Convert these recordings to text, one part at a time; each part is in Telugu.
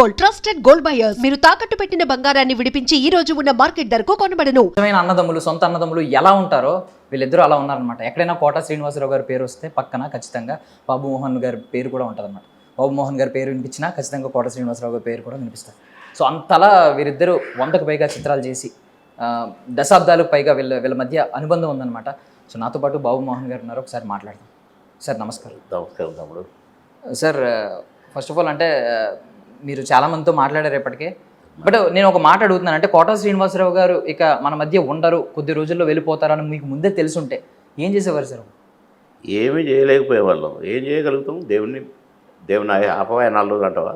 Gold, trusted gold buyers. మీరు తాకట్టు పెట్టిన బంగారాన్ని విడిపించి ఈ రోజు ఉన్న మార్కెట్ ధరకు కొనబడను. నిజమైన అన్నదమ్ములు, సొంత అన్నదమ్ములు ఎలా ఉంటారో వీళ్ళిద్దరూ అలా ఉన్నారనమాట. ఎక్కడైనా కోట శ్రీనివాసరావు గారి పేరు వస్తే పక్కన ఖచ్చితంగా బాబు మోహన్ గారి పేరు కూడా ఉంటుందన్నమాట. బాబు మోహన్ గారి పేరు వినిపించినా ఖచ్చితంగా కోట శ్రీనివాసరావు గారి పేరు కూడా వినిపిస్తారు. సో అంతలా వీరిద్దరూ 100కు పైగా చిత్రాలు చేసి దశాబ్దాలకు పైగా వీళ్ళ మధ్య అనుబంధం ఉందన్నమాట. సో నాతో పాటు బాబు మోహన్ గారు ఉన్నారు, ఒకసారి మాట్లాడదాం. సార్ నమస్కారం. నమస్కారం తమ్ముడు. సార్ ఫస్ట్ ఆఫ్ ఆల్ అంటే మీరు చాలామందితో మాట్లాడారు ఇప్పటికే, బట్ నేను ఒక మాట అడుగుతున్నాను. అంటే కోట శ్రీనివాసరావు గారు ఇక మన మధ్య ఉండరు, కొద్ది రోజుల్లో వెళ్ళిపోతారని మీకు ముందే తెలుసుంటే ఏం చేసేవారు సార్? ఏమీ చేయలేకపోయేవాళ్ళం. ఏం చేయగలుగుతాం? దేవుని ఆపవా 4 రోజులు అంటావా?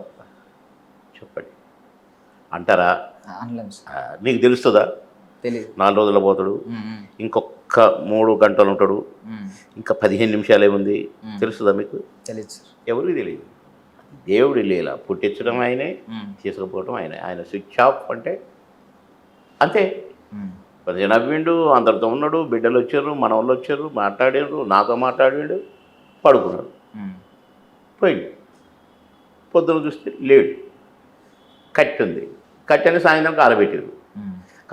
చెప్పండి, అంటారా? అనలేము సార్. నీకు తెలుస్తుందా? తెలియదు. 4 రోజుల్లో పోతాడు, ఇంకొక 3 గంటలు ఉంటాడు, ఇంకా 15 నిమిషాలు ఏముంది, తెలుస్తుందా మీకు? తెలియదు సార్. ఎవరికి తెలియదు. దేవుడి లీల. పుట్టించడం ఆయనే, తీసుకుపోవడం ఆయనే. ఆయన స్విచ్ ఆఫ్ అంటే అంతే. కొంచెం నవ్విండు, అందరితో ఉన్నాడు, బిడ్డలు వచ్చారు, మనవాళ్ళు వచ్చారు, మాట్లాడారు, నాతో మాట్లాడాడు, పడుకున్నాడు, పోయింది. పొద్దున చూస్తే లేడు. కట్టి ఉంది, కట్టి అని సాయంత్రం కాలబెట్టారు.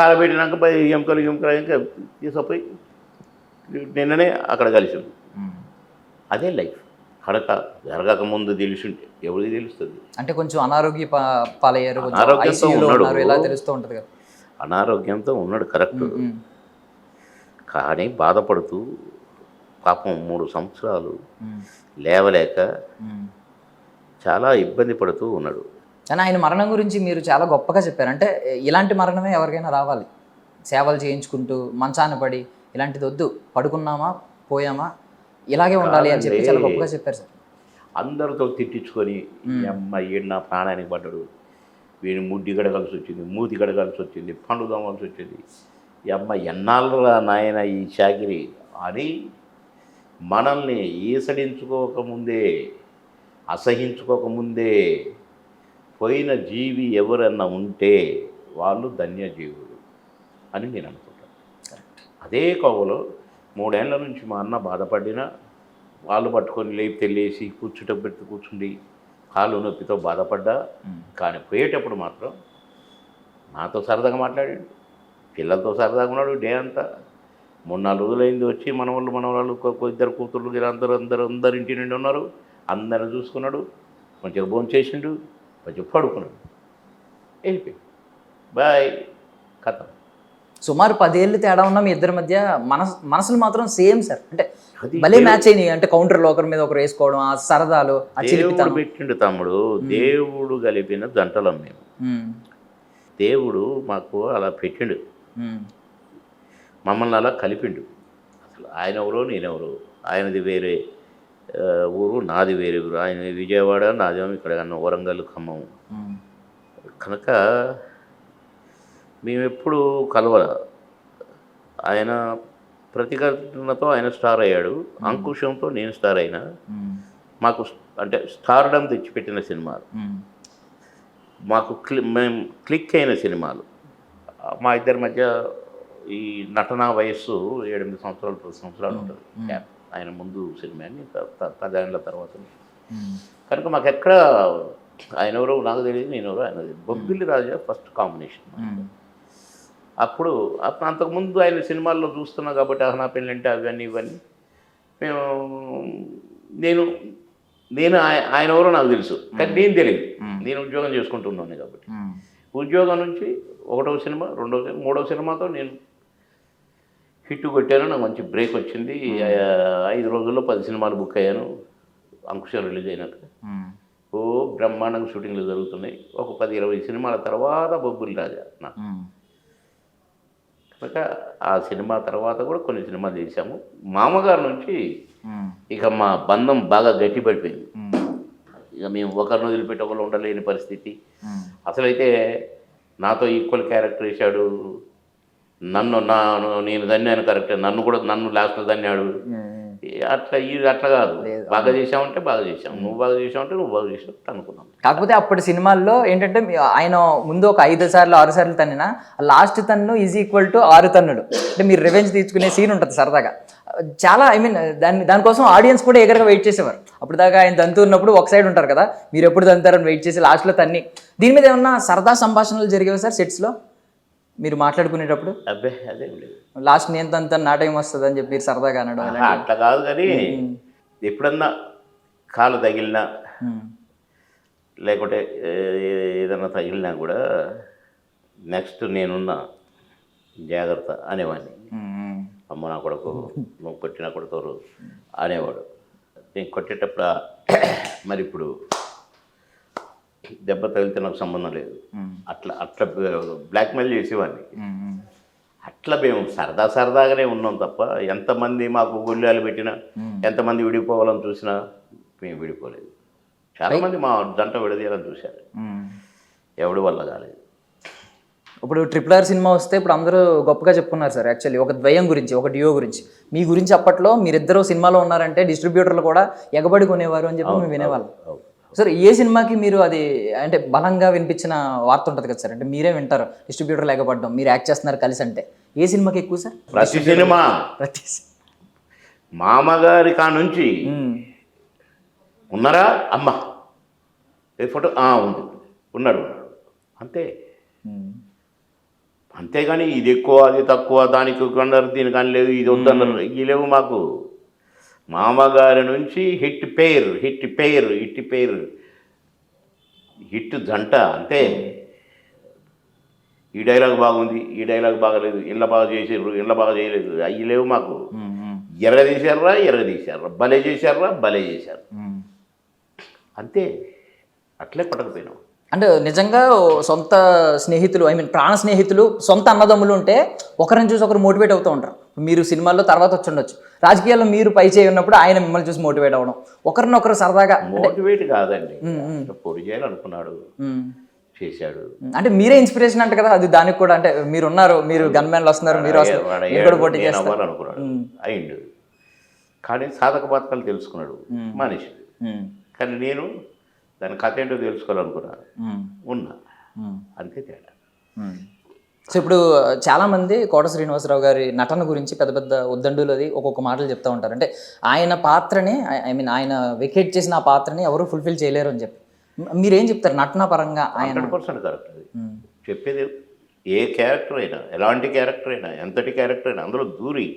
కాలబెట్టినాక ఎముకలు ఇంకా తీసుకుపోయి నిన్ననే అక్కడ కలిసి. అదే లైఫ్. కడక జరగక ముందు తెలిసింటే ఎవరికి తెలుస్తుంది? అంటే కొంచెం అనారోగ్య పాలయ్యారు, అనారోగ్యంతో ఉన్నాడు, ఇలా తెలుస్తూ ఉంటుంది కదా. అనారోగ్యంతో ఉన్నాడు, కరెక్ట్. కానీ బాధపడుతూ పాపం 3 సంవత్సరాలు లేవలేక చాలా ఇబ్బంది పడుతూ ఉన్నాడు. కానీ ఆయన మరణం గురించి మీరు చాలా గొప్పగా చెప్పారు. అంటే ఇలాంటి మరణమే ఎవరికైనా రావాలి, సేవలు చేయించుకుంటూ మంచాన పడి ఇలాంటిది వద్దు, పడుకున్నామా పోయామా ఇలాగే ఉండాలి అని చెప్పి చాలా గొప్పగా చెప్పారు సార్. అందరితో తిట్టించుకొని ఈ అమ్మాయి నా ప్రాణానికి పడ్డాడు, వీడిని ముడ్డి గడగాల్సి వచ్చింది, మూతి గడగాల్సి వచ్చింది, పండు దోమాల్సి వచ్చింది, ఈ అమ్మాయి ఎన్నాళ్ళరా నాయన ఈ చాకిరి అని మనల్ని ఈసడించుకోకముందే, అసహించుకోకముందే పోయిన జీవి ఎవరన్నా ఉంటే వాళ్ళు ధన్యజీవులు అని నేను అనుకుంటాను. అదే కోవలో 3 ఏళ్ల నుంచి మా అన్న బాధపడినా వాళ్ళు పట్టుకొని లేపి కూర్చుంటూ కూర్చుండి కాళ్ళు నొప్పితో బాధపడ్డా, కానీ పోయేటప్పుడు మాత్రం నాతో సరదాగా మాట్లాడాడు, పిల్లలతో సరదాగా ఉన్నాడు. డే అంతా 3-4 రోజులైంది వచ్చి మనవాళ్ళు 2 కూతుర్లు అందరు ఇంటి నుండి ఉన్నారు, అందరిని చూసుకున్నాడు, కొంచెం భోజనం చేసిండు, కొంచెం పడుకున్నాడు, వెళ్ళిపోయి బాయ్ కథ. సుమారు 10 ఏళ్ళు తేడా ఉన్న మీ ఇద్దరి మధ్య మనసులు మాత్రం సేమ్ సార్. అంటే భలే మ్యాచ్ అయినాయి. అంటే కౌంటర్లో ఒకరి మీద ఒకరు వేసుకోవడం, ఆ సరదాలు, దేవుడు పెట్టిండు తమ్ముడు. దేవుడు కలిపిన జంటలం మేము. దేవుడు మాకు అలా పెట్టిండు, మమ్మల్ని అలా కలిపిండు. అసలు ఆయన ఎవరో నేనెవరో, ఆయనది వేరే ఊరు, నాది వేరే ఊరు. ఆయన విజయవాడ, నాదేమో ఇక్కడ వరంగల్, ఖమ్మం. కనుక మేమెప్పుడు కలవల. ఆయన ప్రతిఘటనతో ఆయన స్టార్ అయ్యాడు, అంకుశంతో నేను స్టార్ అయినా. మాకు అంటే స్టార్డమ్ తెచ్చిపెట్టిన సినిమాలు, మాకు మేము క్లిక్ అయిన సినిమాలు. మా ఇద్దరి మధ్య ఈ నటనా వయస్సు 7-8 సంవత్సరాలు 10 సంవత్సరాలు ఉంటుంది గ్యాప్. ఆయన ముందు సినిమా అని 10 ఏళ్ళ తర్వాత. కనుక మాకు ఎక్కడ ఆయన ఎవరో నాకు తెలియదు, నేను ఎవరో ఆయన తెలియదు. బొబ్బిలి రాజా ఫస్ట్ కాంబినేషన్. అప్పుడు అంతకుముందు ఆయన సినిమాల్లో చూస్తున్నా కాబట్టి అహనా పెళ్ళంటే అవన్నీ ఇవన్నీ నేను ఆయన ఎవరో నాకు తెలుసు, కానీ నేను తెలియదు. నేను ఉద్యోగం చేసుకుంటున్నాను కాబట్టి ఉద్యోగం నుంచి 1వ సినిమా, 2వ సినిమా, 3వ సినిమాతో నేను హిట్ కొట్టాను. నాకు మంచి బ్రేక్ వచ్చింది. 5 రోజుల్లో 10 సినిమాలు బుక్ అయ్యాను. అంకుశం రిలీజ్ అయినాక బ్రహ్మాండంగా షూటింగ్లు జరుగుతున్నాయి. ఒక 10-20 సినిమాల తర్వాత బొబ్బిలి రాజా నాకు. కనుక ఆ సినిమా తర్వాత కూడా కొన్ని సినిమాలు చేశాము. మామగారు నుంచి ఇక మా బంధం బాగా గట్టిపడిపోయింది. ఇక మేము ఒకరిని వదిలిపెట్టి ఒకరు ఉండలేని పరిస్థితి. అసలైతే నాతో ఈక్వల్ క్యారెక్టర్ వేశాడు, నేను దన్యాను కరెక్ట్, నన్ను లాస్ట్లో దన్యాడు. అట్లా కాదు, బాగా చేసామంటే బాగా చేసాం, నువ్వు బాగా చేసావంటే నువ్వు బాగా చేసావు అనుకున్నాం. కాకపోతే అప్పటి సినిమాల్లో ఏంటంటే ఆయన ముందు ఒక 5 సార్లు 6 సార్లు తన్నినా లాస్ట్ తన్ను ఈజ్ ఈక్వల్ టు 6 తన్నుడు. అంటే మీరు రివెంజ్ తీసుకునే సీన్ ఉంటుంది సరదాగా. చాలా ఐ మీన్ దానికోసం ఆడియన్స్ కూడా ఎగరగా వెయిట్ చేసేవారు. అప్పుడు దాకా ఆయన తంతు ఉన్నప్పుడు ఒక సైడ్ ఉంటారు కదా, మీరు ఎప్పుడు తంతారని వెయిట్ చేసి లాస్ట్లో తన్ని. దీని మీద ఏమన్నా సరదా సంభాషణలు జరిగేవి సార్ సెట్స్లో మీరు మాట్లాడుకునేటప్పుడు? అబ్బే అదేం లేదు. లాస్ట్ నేను తంతాను నా టైం వస్తుంది అని చెప్పి మీరు సరదాగా అనడం ఆహా, అట్లా కాదు కానీ ఎప్పుడన్నా కాలు తగిలినా లేకుంటే ఏదన్నా తగిలినా కూడా నెక్స్ట్ నేనున్నా జాగ్రత్త అనేవాడిని. అమ్మ నా కొడుకు నువ్వు కొట్టినా కొడుతారు అనేవాడు. నేను కొట్టేటప్పుడు మరి ఇప్పుడు దెబ్బ తగిలితే నాకు సంబంధం లేదు, అట్లా అట్లా బ్లాక్మెయిల్ చేసేవాడిని. అట్లా మేము సరదాగానే ఉన్నాం తప్ప ఎంతమంది మాకు గొల్లాలు పెట్టినా ఎంతమంది విడిపోవాలని చూసినా మేము విడిపోలేదు. చాలామంది మా జంట విడదీయాలని చూశారు, ఎవడి వల్ల కాలేదు. ఇప్పుడు RRR సినిమా వస్తే ఇప్పుడు అందరూ గొప్పగా చెప్పుకున్నారు సార్. యాక్చువల్లీ ఒక ద్వయం గురించి, ఒక డియో గురించి, మీ గురించి అప్పట్లో మీరిద్దరూ సినిమాలో ఉన్నారంటే డిస్ట్రిబ్యూటర్లు కూడా ఎగబడి కొనేవారు అని చెప్పి మేము వినేవాళ్ళం. సార్ ఏ సినిమాకి మీరు అది అంటే బలంగా వినిపించిన వార్త ఉంటుంది కదా సార్, అంటే మీరే వింటారు డిస్ట్రిబ్యూటర్లు ఎగబడ్డం, మీరు యాక్ట్ చేస్తున్నారు కలిసి, అంటే ఏ సినిమాకి ఎక్కువ సార్? ప్రతి సినిమా మామగారి కా నుంచి ఉన్నారా అమ్మ ఏ ఫోటో ఉంది ఉన్నాడు అంతే. అంతేగాని ఇది ఎక్కువ అది తక్కువ, దానికి కొన్నారు దీనికి అని లేదు, ఇది వద్దన్నారు, ఇవి లేవు మాకు. మామగారి నుంచి హిట్ పేరు హిట్ జంట అంతే. ఈ డైలాగ్ బాగుంది, ఈ డైలాగ్ బాగలేదు, ఇళ్ళ బాగా చేసారు, ఇళ్ళ బాగా చేయలేదు, అవి లేవు మాకు. ఎర్ర తీశారా, భలే చేశారు అంతే. అట్లే పట్టకపోయినాం. అంటే నిజంగా సొంత స్నేహితులు, ఐ మీన్ ప్రాణ స్నేహితులు, సొంత అన్నదమ్ములు ఉంటే ఒకరిని చూసి ఒకరు మోటివేట్ అవుతూ ఉంటారు. మీరు సినిమాల్లో తర్వాత వచ్చి ఉండొచ్చు, రాజకీయాల్లో మీరు పై చేయి ఉన్నప్పుడు ఆయన మిమ్మల్ని చూసి మోటివేట్ అవ్వడం, ఒకరినొకరు సరదాగా. మోటివేట్ కాదండి, పొడి చేయాలనుకున్నాడు చేశాడు, అంటే మీరే ఇన్స్పిరేషన్ అంట కదా అది. దానికి కూడా అంటే మీరు ఉన్నారు, మీరు గన్మెన్లు వస్తున్నారు, మీరు పోటీ చేస్తారు అనుకున్నాడు, అయిండు. కానీ సాధక బాధకాలు తెలుసుకున్నాడు మనిషి. కానీ నేను దాని కథ ఏంటో తెలుసుకోవాలనుకున్నా, ఉన్నా, అంతే తేడా. సో ఇప్పుడు చాలామంది కోట శ్రీనివాసరావు గారి నటన గురించి పెద్ద పెద్ద ఉద్దండులు అది ఒక్కొక్క మాటలు చెప్తూ ఉంటారు. అంటే ఆయన పాత్రని, ఐ మీన్ ఆయన వెకేట్ చేసిన ఆ పాత్రని ఎవరు ఫుల్ఫిల్ చేయలేరు అని చెప్పి మీరేం చెప్తారు నటన పరంగా? 100% కరెక్ట్ అది చెప్పేది. ఏ క్యారెక్టర్ అయినా, ఎలాంటి క్యారెక్టర్ అయినా, ఎంతటి క్యారెక్టర్ అయినా అందులో దూరి